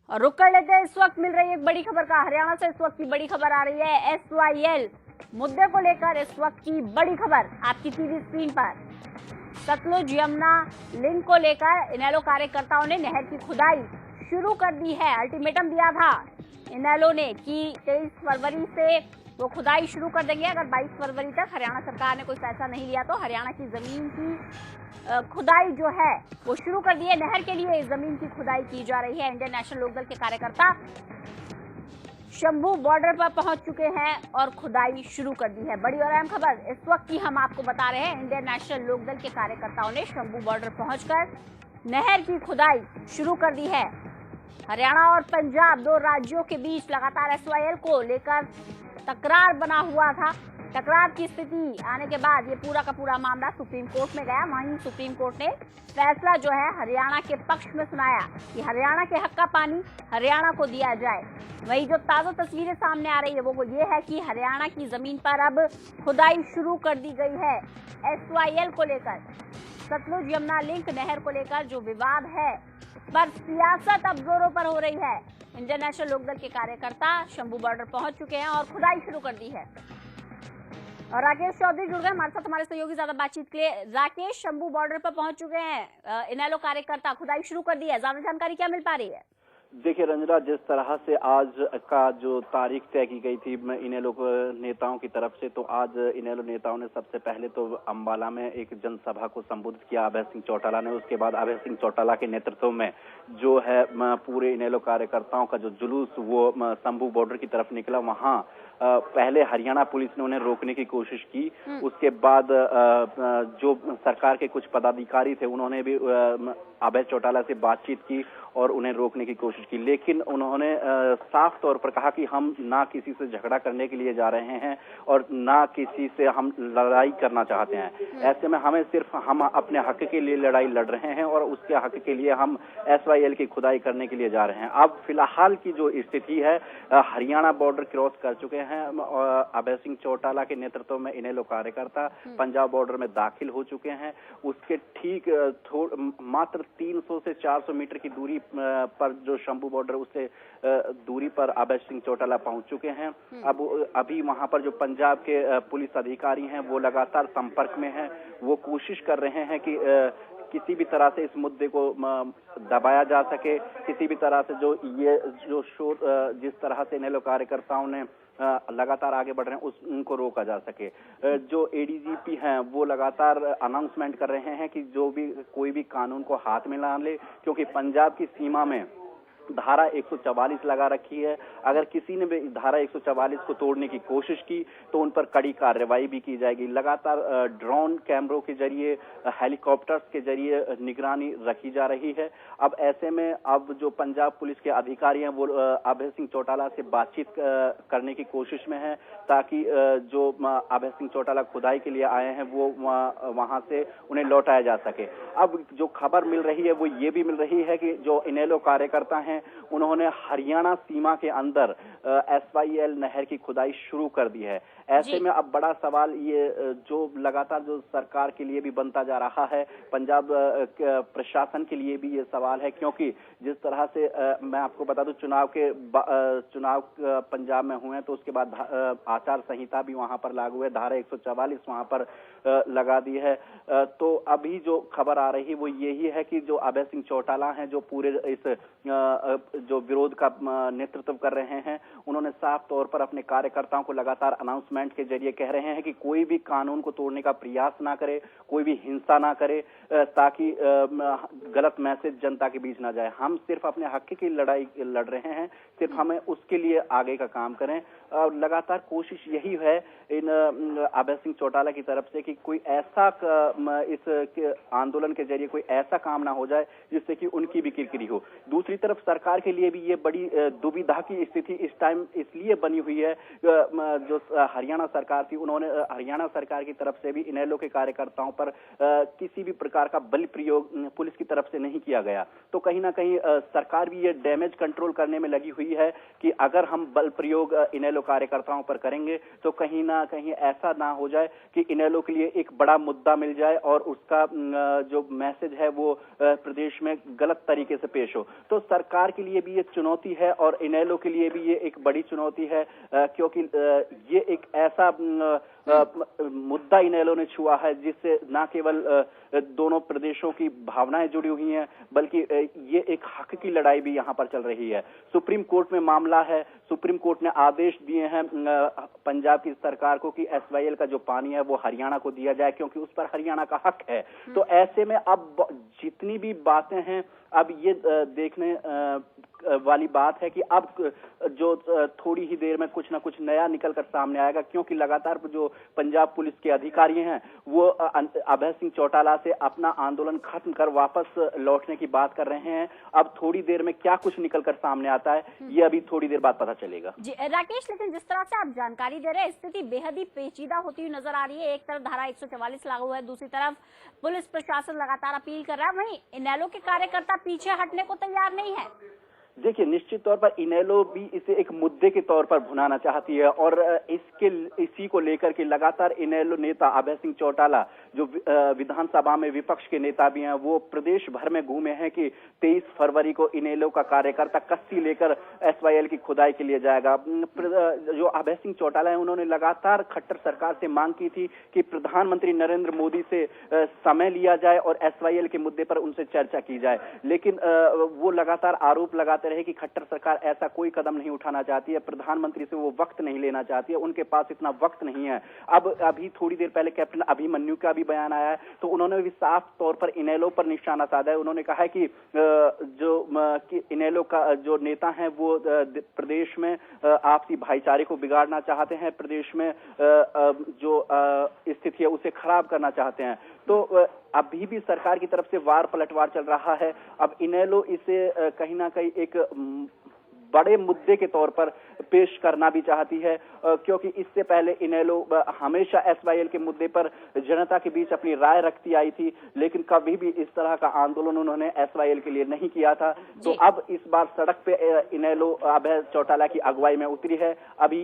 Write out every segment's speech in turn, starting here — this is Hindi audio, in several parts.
और रुक कर लेते हैं, इस वक्त मिल रही है एक बड़ी खबर का। हरियाणा से इस वक्त की बड़ी खबर आ रही है। SYL मुद्दे को लेकर इस वक्त की बड़ी खबर आपकी टीवी स्क्रीन पर। सतलुज यमुना लिंक को लेकर इनेलो कार्यकर्ताओं ने नहर की खुदाई शुरू कर दी है। अल्टीमेटम दिया था इनेलो ने कि 23 फरवरी से वो खुदाई शुरू कर देंगे। अगर 22 फरवरी तक हरियाणा सरकार ने कोई फैसला नहीं लिया तो हरियाणा की जमीन की खुदाई जो है वो शुरू कर दी है। नहर के लिए जमीन की खुदाई की जा रही है। इंडियन नेशनल लोकदल के कार्यकर्ता शंभू बॉर्डर पर पहुंच चुके हैं और खुदाई शुरू कर दी है। बड़ी और अहम खबर इस वक्त की हम आपको बता रहे हैं। इंडियन नेशनल लोकदल के कार्यकर्ताओं ने शंभू बॉर्डर पहुंचकर नहर की खुदाई शुरू कर दी है। हरियाणा और पंजाब दो राज्यों के बीच लगातार SYL को लेकर तकरार बना हुआ था। टकराव की स्थिति आने के बाद ये पूरा का पूरा मामला सुप्रीम कोर्ट में गया। वहीं सुप्रीम कोर्ट ने फैसला जो है हरियाणा के पक्ष में सुनाया कि हरियाणा के हक का पानी हरियाणा को दिया जाए। वही जो ताजा तस्वीरें सामने आ रही है वो ये है कि हरियाणा की जमीन पर अब खुदाई शुरू कर दी गई है। SYL को लेकर सतलुज यमुना लिंक नहर को लेकर जो विवाद है पर सियासत अब जोरों पर हो रही है। इंडियन नेशनल लोकदल के कार्यकर्ता शंभू बॉर्डर पहुंच चुके हैं और खुदाई शुरू कर दी है। और राकेश चौधरी जुड़ गए हमारे साथ, हमारे सहयोगी ज्यादा बातचीत के लिए। राकेश, शंभू बॉर्डर पर पहुंच चुके हैं, इनेलो कार्यकर्ता खुदाई शुरू कर दी है, ज्यादा जानकारी क्या मिल पा रही है? देखिए रंजना, जिस तरह से आज का जो तारीख तय की गई थी इनेलो नेताओं की तरफ से, तो आज इनेलो नेताओं ने सबसे पहले तो अंबाला में एक जनसभा को संबोधित किया अभय सिंह चौटाला ने। उसके बाद अभय सिंह चौटाला के नेतृत्व में जो है पूरे इनेलो कार्यकर्ताओं का जो जुलूस वो शंभू बॉर्डर की तरफ निकला। वहां पहले हरियाणा पुलिस ने उन्हें रोकने की कोशिश की। उसके बाद जो सरकार के कुछ पदाधिकारी थे उन्होंने भी अभय चौटाला से बातचीत की और उन्हें रोकने की कोशिश की, लेकिन उन्होंने साफ तौर पर कहा कि हम ना किसी से झगड़ा करने के लिए जा रहे हैं और ना किसी से हम लड़ाई करना चाहते हैं। ऐसे में हमें सिर्फ हम अपने हक के लिए लड़ाई लड़ रहे हैं और उसके हक के लिए हम SYL की खुदाई करने के लिए जा रहे हैं। अब फिलहाल की जो स्थिति है, हरियाणा बॉर्डर क्रॉस कर चुके हैं अभय सिंह चौटाला के नेतृत्व में इनेलो कार्यकर्ता पंजाब बॉर्डर में दाखिल हो चुके हैं। उसके ठीक मात्र 300 से 400 मीटर की दूरी पर जो शंभू बॉर्डर उससे दूरी पर अभय सिंह चौटाला पहुंच चुके हैं। अब अभी वहां पर जो पंजाब के पुलिस अधिकारी हैं वो लगातार संपर्क में हैं। वो कोशिश कर रहे हैं कि किसी भी तरह से इस मुद्दे को दबाया जा सके, किसी भी तरह से जो शोर जिस तरह से इनेलो कार्यकर्ताओं ने लगातार आगे बढ़ रहे हैं उनको रोका जा सके। जो ADGP हैं वो लगातार अनाउंसमेंट कर रहे हैं कि जो भी कोई भी कानून को हाथ में ना ले, क्योंकि पंजाब की सीमा में धारा 144 लगा रखी है। अगर किसी ने भी धारा 144 को तोड़ने की कोशिश की तो उन पर कड़ी कार्रवाई भी की जाएगी। लगातार ड्रोन कैमरों के जरिए, हेलीकॉप्टर्स के जरिए निगरानी रखी जा रही है। अब ऐसे में अब जो पंजाब पुलिस के अधिकारी हैं वो अभय सिंह चौटाला से बातचीत करने की कोशिश में है ताकि जो अभय सिंह चौटाला खुदाई के लिए आए हैं वो वहां से उन्हें लौटाया जा सके। अब जो खबर मिल रही है वो ये भी मिल रही है कि जो इनेलो कार्यकर्ता हैं उन्होंने हरियाणा सीमा के अंदर SYL नहर की खुदाई शुरू कर दी है। ऐसे में अब बड़ा सवाल ये जो लगातार जो सरकार के लिए भी बनता जा रहा है, पंजाब प्रशासन के लिए भी ये सवाल है, क्योंकि जिस तरह से मैं आपको बता दूं चुनाव पंजाब में हुए तो उसके बाद आचार संहिता भी वहां पर लागू है, धारा 144 वहां पर लगा दी है। तो अभी जो खबर आ रही वो यही है कि जो अभय सिंह चौटाला हैं जो पूरे इस जो विरोध का नेतृत्व कर रहे हैं, उन्होंने साफ तौर पर अपने कार्यकर्ताओं को लगातार अनाउंसमेंट के जरिए कह रहे हैं कि कोई भी कानून को तोड़ने का प्रयास ना करे, कोई भी हिंसा ना करे, ताकि गलत मैसेज जनता के बीच ना जाए। हम सिर्फ अपने हक की लड़ाई लड़ रहे हैं, सिर्फ हमें उसके लिए आगे का काम करें। और लगातार कोशिश यही है इन अभय सिंह चौटाला की तरफ से कि कोई ऐसा इस आंदोलन के जरिए कोई ऐसा काम ना हो जाए जिससे कि उनकी भी किरकिरी हो। दूसरी तरफ सरकार के लिए भी ये बड़ी दुविधा की स्थिति इस टाइम इसलिए बनी हुई है, जो हरियाणा सरकार थी उन्होंने हरियाणा सरकार की तरफ से भी इनेलो के कार्यकर्ताओं पर किसी भी प्रकार का बल प्रयोग पुलिस की तरफ से नहीं किया गया। तो कहीं ना कहीं सरकार भी ये डैमेज कंट्रोल करने में लगी हुई है कि अगर हम बल प्रयोग इनेलो कार्यकर्ताओं पर करेंगे तो कहीं ना कहीं ऐसा ना हो जाए कि इनेलो के लिए एक बड़ा मुद्दा मिल जाए और उसका जो मैसेज है वो प्रदेश में गलत तरीके से पेश हो। तो सरकार के लिए लिए भी ये चुनौती है और इनेलो के लिए भी ये एक बड़ी चुनौती है, क्योंकि ये एक ऐसा मुद्दा इनेलो ने छुआ है जिससे न केवल दोनों प्रदेशों की भावनाएं जुड़ी हुई हैं, बल्कि ये एक हक की लड़ाई भी यहाँ पर चल रही है। सुप्रीम कोर्ट में मामला है, सुप्रीम कोर्ट ने आदेश दिए हैं पंजाब की सरकार को कि एसवाईएल का जो पानी है वो हरियाणा को दिया जाए, क्योंकि उस पर हरियाणा का हक है। तो ऐसे में अब जितनी भी बातें हैं, अब ये देखने वाली बात है कि अब जो थोड़ी ही देर में कुछ ना कुछ नया निकल कर सामने आएगा, क्योंकि लगातार जो पंजाब पुलिस के अधिकारी हैं वो अभय सिंह चौटाला से अपना आंदोलन खत्म कर वापस लौटने की बात कर रहे हैं। अब थोड़ी देर में क्या कुछ निकल कर सामने आता है ये अभी थोड़ी देर बाद पता चलेगा। जी राकेश, लेकिन जिस तरह से आप जानकारी दे रहे हैं, स्थिति बेहद ही पेचीदा होती हुई नजर आ रही है। एक तरफ धारा 144 लागू है, दूसरी तरफ पुलिस प्रशासन लगातार अपील कर रहा है, वहीं इनेलो के कार्यकर्ता पीछे हटने को तैयार नहीं है। देखिए, निश्चित तौर पर इनेलो भी इसे एक मुद्दे के तौर पर भुनाना चाहती है और इसी को लेकर के लगातार इनेलो नेता अभय सिंह चौटाला, जो विधानसभा में विपक्ष के नेता भी हैं, वो प्रदेश भर में घूमे हैं कि 23 फरवरी को इनेलो का कार्यकर्ता कस्सी लेकर एसवाईएल की खुदाई के लिए जाएगा। जो अभय सिंह चौटाला है, उन्होंने लगातार खट्टर सरकार से मांग की थी कि प्रधानमंत्री नरेंद्र मोदी से समय लिया जाए और एसवाईएल के मुद्दे पर उनसे चर्चा की जाए, लेकिन वो लगातार आरोप लगाते रहे कि खट्टर सरकार ऐसा कोई कदम नहीं उठाना चाहती है, प्रधानमंत्री से वो वक्त नहीं लेना चाहती है, उनके पास इतना वक्त नहीं है। अब अभी थोड़ी देर पहले कैप्टन अभिमन्यु का भी बयान आया है, तो उन्होंने भी साफ तौर पर इनेलो पर निशाना साधा है। उन्होंने कहा है कि इनेलो का जो नेता है वो प्रदेश में आपसी भाईचारे को बिगाड़ना चाहते हैं, प्रदेश में जो स्थिति है उसे खराब करना चाहते हैं। तो अभी भी सरकार की तरफ से वार पलटवार चल रहा है। अब इनेलो इसे कहीं ना कहीं एक बड़े मुद्दे के तौर पर पेश करना भी चाहती है, क्योंकि इससे पहले इनेलो हमेशा एसवाईएल के मुद्दे पर जनता के बीच अपनी राय रखती आई थी, लेकिन कभी भी इस तरह का आंदोलन उन्होंने एसवाईएल के लिए नहीं किया था। तो अब इस बार सड़क पे इनेलो अभय चौटाला की अगुवाई में उतरी है। अभी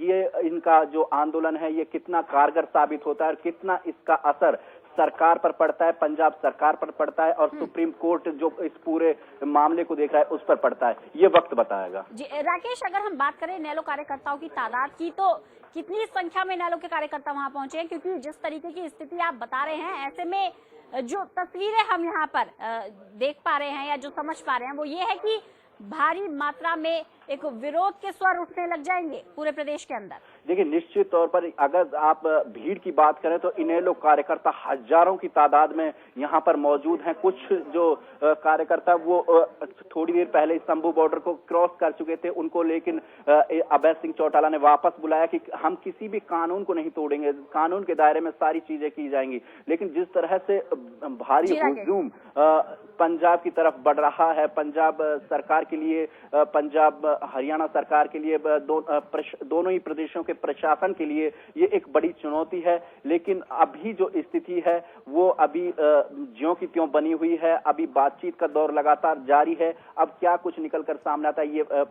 ये इनका जो आंदोलन है ये कितना कारगर साबित होता है और कितना इसका असर सरकार पर पड़ता है, पंजाब सरकार पर पड़ता है और सुप्रीम कोर्ट जो इस पूरे मामले को देख रहा है उस पर पड़ता है, ये वक्त बताएगा। जी राकेश, अगर हम बात करें इनेलो कार्यकर्ताओं की तादाद की, तो कितनी संख्या में इनेलो के कार्यकर्ता वहां पहुंचे हैं? क्योंकि जिस तरीके की स्थिति आप बता रहे हैं, ऐसे में जो तस्वीरें हम यहाँ पर देख पा रहे हैं या जो समझ पा रहे हैं वो ये है कि भारी मात्रा में एक विरोध के स्वर उठने लग जाएंगे पूरे प्रदेश के अंदर। देखिए, निश्चित तौर पर अगर आप भीड़ की बात करें तो इनेलो कार्यकर्ता हजारों की तादाद में यहाँ पर मौजूद हैं। कुछ जो कार्यकर्ता वो थोड़ी देर पहले शंभू बॉर्डर को क्रॉस कर चुके थे, उनको लेकिन अभय सिंह चौटाला ने वापस बुलाया कि हम किसी भी कानून को नहीं तोड़ेंगे, कानून के दायरे में सारी चीजें की जाएंगी। लेकिन जिस तरह से भारी हुजूम पंजाब की तरफ बढ़ रहा है, पंजाब सरकार के लिए, पंजाब हरियाणा सरकार के लिए, दोनों ही प्रदेशों के प्रशासन के लिए ये एक बड़ी चुनौती है। लेकिन अभी जो स्थिति है वो अभी ज्यों की त्यों बनी हुई है। अभी बातचीत का दौर लगातार जारी है। अब क्या कुछ निकल कर सामने आता है ये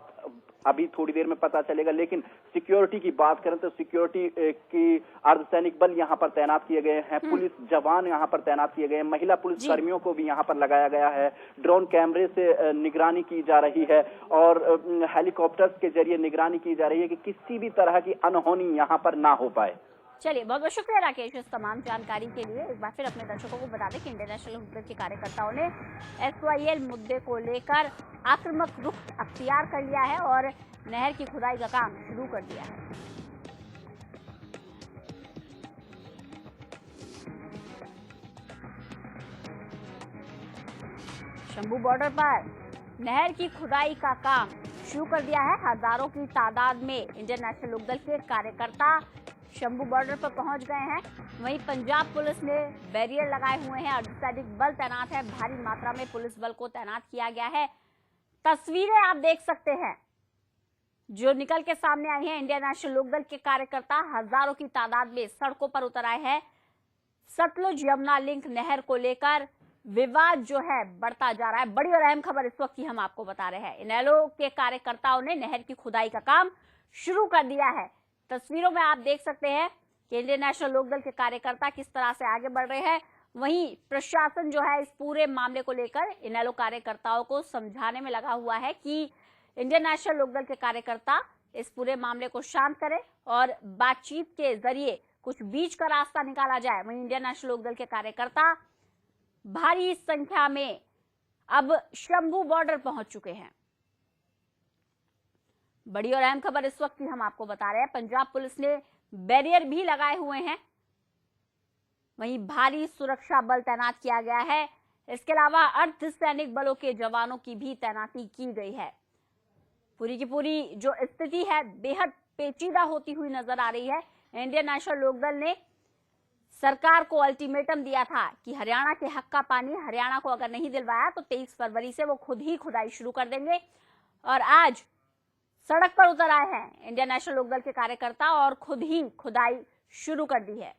अभी थोड़ी देर में पता चलेगा। लेकिन सिक्योरिटी की बात करें तो सिक्योरिटी की अर्धसैनिक बल यहाँ पर तैनात किए गए हैं, पुलिस जवान यहाँ पर तैनात किए गए हैं, महिला पुलिस कर्मियों को भी यहाँ पर लगाया गया है, ड्रोन कैमरे से निगरानी की जा रही है और हेलीकॉप्टर्स के जरिए निगरानी की जा रही है कि किसी भी तरह की अनहोनी यहाँ पर ना हो पाए। चलिए, बहुत बहुत शुक्रिया राकेश इस तमाम जानकारी के लिए। एक बार फिर अपने दर्शकों को बता दें कि इंडियन नेशनल कांग्रेस के कार्यकर्ताओं ने एसवाईएल मुद्दे को लेकर आक्रामक रुख अख्तियार कर लिया है और नहर की खुदाई का काम शुरू कर दिया है। शंभू बॉर्डर पर नहर की खुदाई का काम शुरू कर दिया है। हजारों की तादाद में इंडियन नेशनल लोकदल के कार्यकर्ता शंभू बॉर्डर पर पहुंच गए हैं। वहीं पंजाब पुलिस ने बैरियर लगाए हुए हैं, अर्धसैनिक बल तैनात है, भारी मात्रा में पुलिस बल को तैनात किया गया है। तस्वीरें आप देख सकते हैं जो निकल के सामने आई हैं। इंडियन नेशनल लोकदल के कार्यकर्ता हजारों की तादाद में सड़कों पर उतर आए हैं। सतलुज यमुना लिंक नहर को लेकर विवाद जो है बढ़ता जा रहा है। बड़ी और अहम खबर इस वक्त की हम आपको बता रहे हैं। इनेलो के कार्यकर्ताओं ने नहर की खुदाई का काम शुरू कर दिया है। तस्वीरों में आप देख सकते हैं कि इंडियन नेशनल लोकदल के कार्यकर्ता किस तरह से आगे बढ़ रहे हैं। वहीं प्रशासन जो है इस पूरे मामले को लेकर इनेलो कार्यकर्ताओं को समझाने में लगा हुआ है कि इंडियन नेशनल लोकदल के कार्यकर्ता इस पूरे मामले को शांत करें और बातचीत के जरिए कुछ बीच का रास्ता निकाला जाए। वहीं इंडियन नेशनल लोकदल के कार्यकर्ता भारी संख्या में अब शंभू बॉर्डर पहुंच चुके हैं। बड़ी और अहम खबर इस वक्त की हम आपको बता रहे हैं, पंजाब पुलिस ने बैरियर भी लगाए हुए हैं, वहीं भारी सुरक्षा बल तैनात किया गया है। इसके अलावा अर्धसैनिक बलों के जवानों की भी तैनाती की गई है। पूरी की पूरी जो स्थिति है बेहद पेचीदा होती हुई नजर आ रही है। इंडियन नेशनल लोकदल ने सरकार को अल्टीमेटम दिया था कि हरियाणा के हक का पानी हरियाणा को अगर नहीं दिलवाया तो 23 फरवरी से वो खुद ही खुदाई शुरू कर देंगे, और आज सड़क पर उतर आए हैं इंडियन नेशनल लोकदल के कार्यकर्ता और खुद ही खुदाई शुरू कर दी है।